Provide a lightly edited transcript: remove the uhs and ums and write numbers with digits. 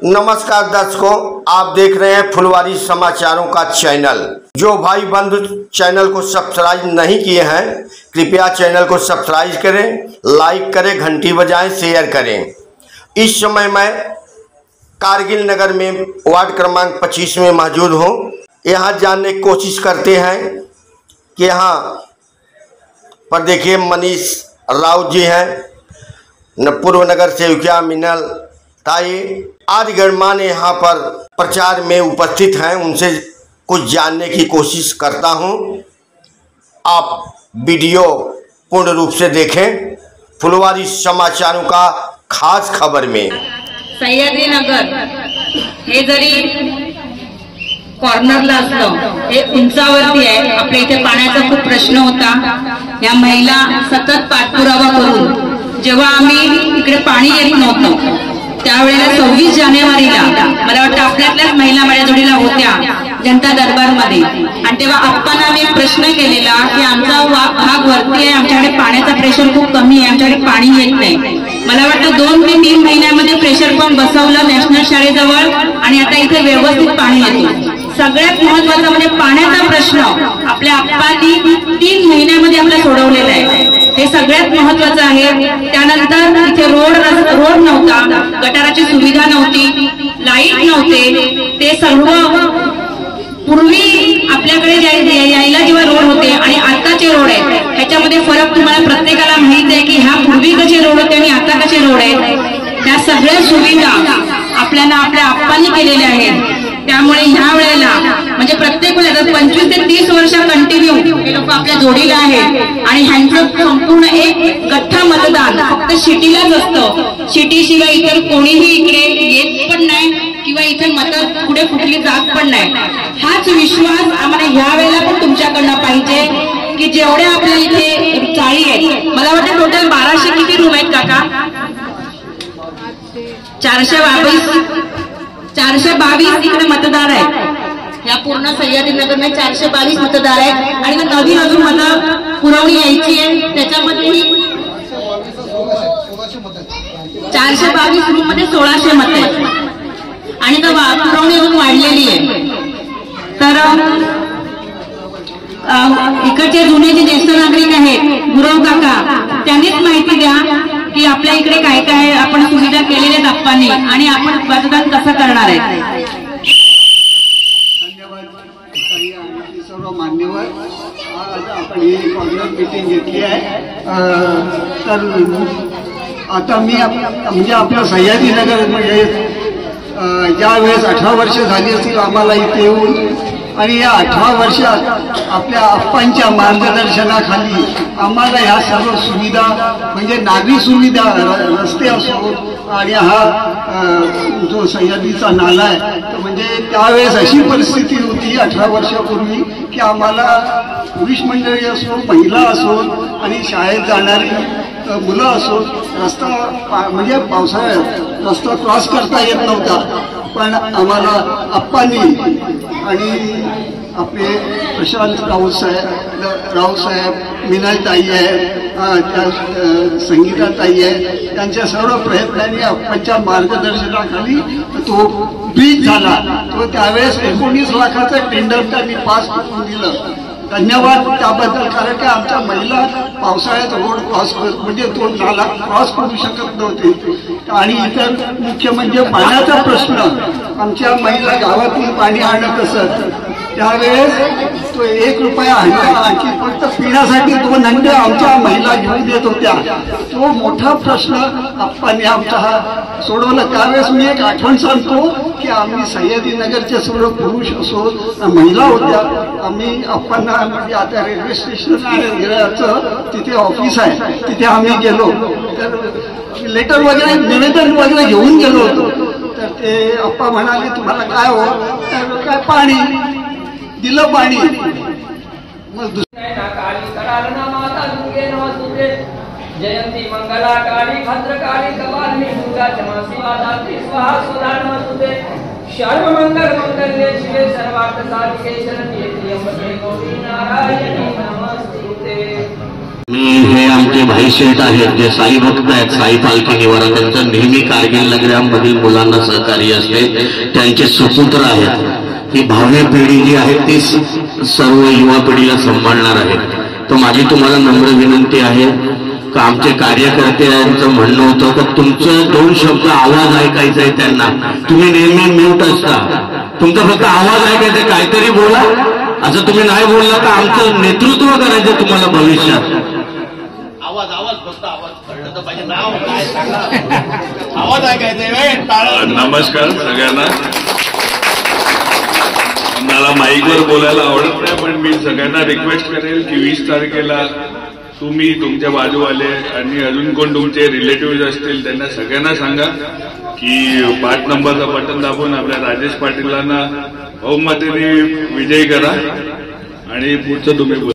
नमस्कार दर्शकों, आप देख रहे हैं फुलवारी समाचारों का चैनल। जो भाई बंधु चैनल को सब्सक्राइब नहीं किए हैं, कृपया चैनल को सब्सक्राइब करें, लाइक करें, घंटी बजाएं, शेयर करें। इस समय मैं कारगिल नगर में वार्ड क्रमांक 25 में मौजूद हूं। यहां जानने की कोशिश करते हैं कि यहाँ पर देखिए मनीष राउत जी हैं, पूर्व नगर सेविका मिनल ताई आदि गणमान्य यहाँ पर प्रचार में उपस्थित हैं। उनसे कुछ जानने की कोशिश करता हूँ। आप वीडियो पूर्ण रूप से देखें। फुलवारी समाचारों का खास खबर में सह्याद्रीनगर हे जरी कॉर्नरला असलं, हे उंचावरती आहे। आपल्या इथे पाण्याचा खूप प्रश्न होता। या महिला सतत पाठपुरावा करून जेव्हा आम्ही इकडे पाणी येत नव्हतं त्यावेळेला 26 जानेवारीला मला वाटतं आपल्यातल्याच महिला माझ्या जोडीला होत्या जनता दरबारमध्ये, आणि तेव्हा आप्पांना आम्ही प्रश्न केलेला की आमचा भाग वरती आहे, आमच्याकडे पाण्याचा प्रेशर खूप कमी आहे, आमच्याकडे पाणी येत नाही। मला वाटतं 2 ते 3 महिन्यामध्ये प्रेशर पंप बसवलं नॅशनल शाळेजवळ, आणि आता इथे व्यवस्थित पाणी येतं। सगळ्यात महत्त्वाचा म्हणजे पाण्याचा प्रश्न आपल्या आप्पांनी 3 महिन्यामध्ये आपला सोडवलेला आहे। हे सगळ्यात महत्त्वाचं आहे। त्यानंतर इथे रोड नव्हता, गटाराची सुविधा नव्हती, लाईट नव्हते। ते सर्व पूर्वी आपल्याकडे यायला जेव्हा रोड होते आणि आताचे रोड आहेत ह्याच्यामध्ये फरक तुम्हाला प्रत्येकाला माहित आहे की ह्या पूर्वी कसे रोड होते आणि आता कसे रोड आहेत। त्या सगळ्या सुविधा आपल्याला आपल्या आप्पांनी केलेल्या आहेत। त्यामुळे ह्या वेळेला म्हणजे प्रत्येक वेळेला 25 ते 30 वर्ष कंटिन्यू हे लोक आपल्या जोडीला आहेत, आणि ह्यांचं संपूर्ण एक गठ्ठा मतदान फक्त सिटीलाच असतं। सिटीशिवाय इतर कोणीही इकडे येत पण नाही किंवा इथे मत पुढे फुटली जात पण नाही। हाच विश्वास आम्हाला ह्या वेळेला पण तुमच्याकडनं पाहिजे की जेवढे आपल्या इथे चाळी आहेत, मला वाटतं टोटल 1200 किती रूम आहेत काका? 422 इकडे मतदार आहेत। या पूर्ण सह्याद्रीनगर मध्ये 422 मतदार आहेत, आणि नवीन अजून मतं पुरवणी यायची आहे। त्याच्यामध्ये 422 रूम मध्ये 1600 मतं आहेत, आणि पुरवणी अजून वाढलेली आहे। तर इकडचे जुने जे ज्येष्ठ नागरिक आहेत गुरव काका, त्यांनीच माहिती द्या की आपल्या इकडे काय काय आपण सुविधा केलेल्या आहेत आप्पांनी, आणि आपण मतदान कसं करणार आहे। धन्यवाद सर्व मान्यवर। आज आपण ही कॉर्नर मीटिंग घेतली आहे। तर आता मी म्हणजे आपल्या सह्याद्रीनगर म्हणजे ज्या वेळेस 18 वर्ष झाली असतील आम्हाला इथे येऊन, आणि या 18 वर्षात आपल्या आप्पांच्या मार्गदर्शनाखाली आम्हाला ह्या सर्व सुविधा म्हणजे नागरी सुविधा, रस्ते असो, आणि हा जो सह्याद्रीचा नाला आहे, तर म्हणजे त्यावेळेस अशी परिस्थिती होती 18 वर्षापूर्वी की आम्हाला पुरुष मंडळी असो, महिला असो, आणि शाळेत जाणारी मुलं असो, रस्ता म्हणजे पावसाळ्यात रस्ता क्रॉस करता येत नव्हता। पण आम्हाला आप्पांनी आणि आपले प्रशांत राऊत साहेब, मिनल ताई आहे, त्या संगीता ताई आहे, त्यांच्या सर्व प्रयत्नांनी आप्पांच्या मार्गदर्शनाखाली तो ब्रिज झाला। तो त्यावेळेस 19 लाखाचं टेंडर त्यांनी पास करून दिलं। धन्यवाद त्याबद्दल, कारण की आमच्या महिला पावसाळ्यात रोड क्रॉस म्हणजे तो नाला क्रॉस करू शकत नव्हते। आणि इतर मुख्य म्हणजे पाण्याचा प्रश्न, आमच्या महिला गावातून पाणी आणत असत त्यावेळेस तो 1 रुपया हंडा, आणखी फक्त पिण्यासाठी 2 हंडे आमच्या महिला घेऊन देत होत्या। तो मोठा प्रश्न आप्पांनी आमचा हा सोडवला। त्यावेळेस मी एक आठवण सांगतो की आम्ही सह्याद्रीनगरचे सर्व पुरुष असो, महिला होत्या, आम्ही आप्पांना म्हणजे आता रेल्वे स्टेशनचं तिथे ऑफिस आहे, तिथे आम्ही गेलो तर लेटर वगैरे निवेदन वगैरे घेऊन गेलो होतो। तर ते आप्पा म्हणाले तुम्हाला काय हो? तर काय पाणी दिलं, पाणी। मग जयंती मंगला काली भद्रकाली कपालिनी दुर्गा क्षमा शिवा दात्री स्वाहा सुधा नमस्तुते। सर्व मंगल मंगल्ये शिवे सर्वार्थ साधिके शरण्ये त्र्यंबके गौरी नारायणी नमस्तुते। मी हे आमचे ठिकाणी भाई शेठ आहेत जे साई भक्त आहेत, साई पालखी निवारण त्यांचं नेहमी कारगिल नगरामधील मुलांना सहकार्य असते, त्यांचे सुपुत्र आहेत। ही भावी पिढी जी आहे ती सर्व युवा पिढीला सांभाळणार आहे। तर माझी तुम्हाला नम्र विनंती आहे का आमचे कार्यकर्त्यांचं म्हणणं होतं का तुमचं 2 शब्द आवाज ऐकायचा आहे त्यांना, तुम्ही नेहमी म्यूट असता, तुमचा फक्त आवाज ऐकायचा, काहीतरी बोला, असं तुम्ही नाही बोलला तर आमचं नेतृत्व करायचं तुम्हाला भविष्यात। आवाज फक्त आवाज कळलं तर पाहिजे, नाव काय सांगा, आवाज ऐकायचंय। नमस्कार सगळ्यांना। मला माईकवर बोलायला आवडत नाही, पण मी सगळ्यांना रिक्वेस्ट करेल की 20 तारखेला तुम्ही, तुमच्या बाजूवाले आणि अजून कोण तुमचे रिलेटिव्ह असतील त्यांना सगळ्यांना सांगा की 5 नंबरचं बटन दाबून आपल्या राजेश पाटीलांना बहुमताने विजयी करा आणि पुढचं तुम्ही बोला।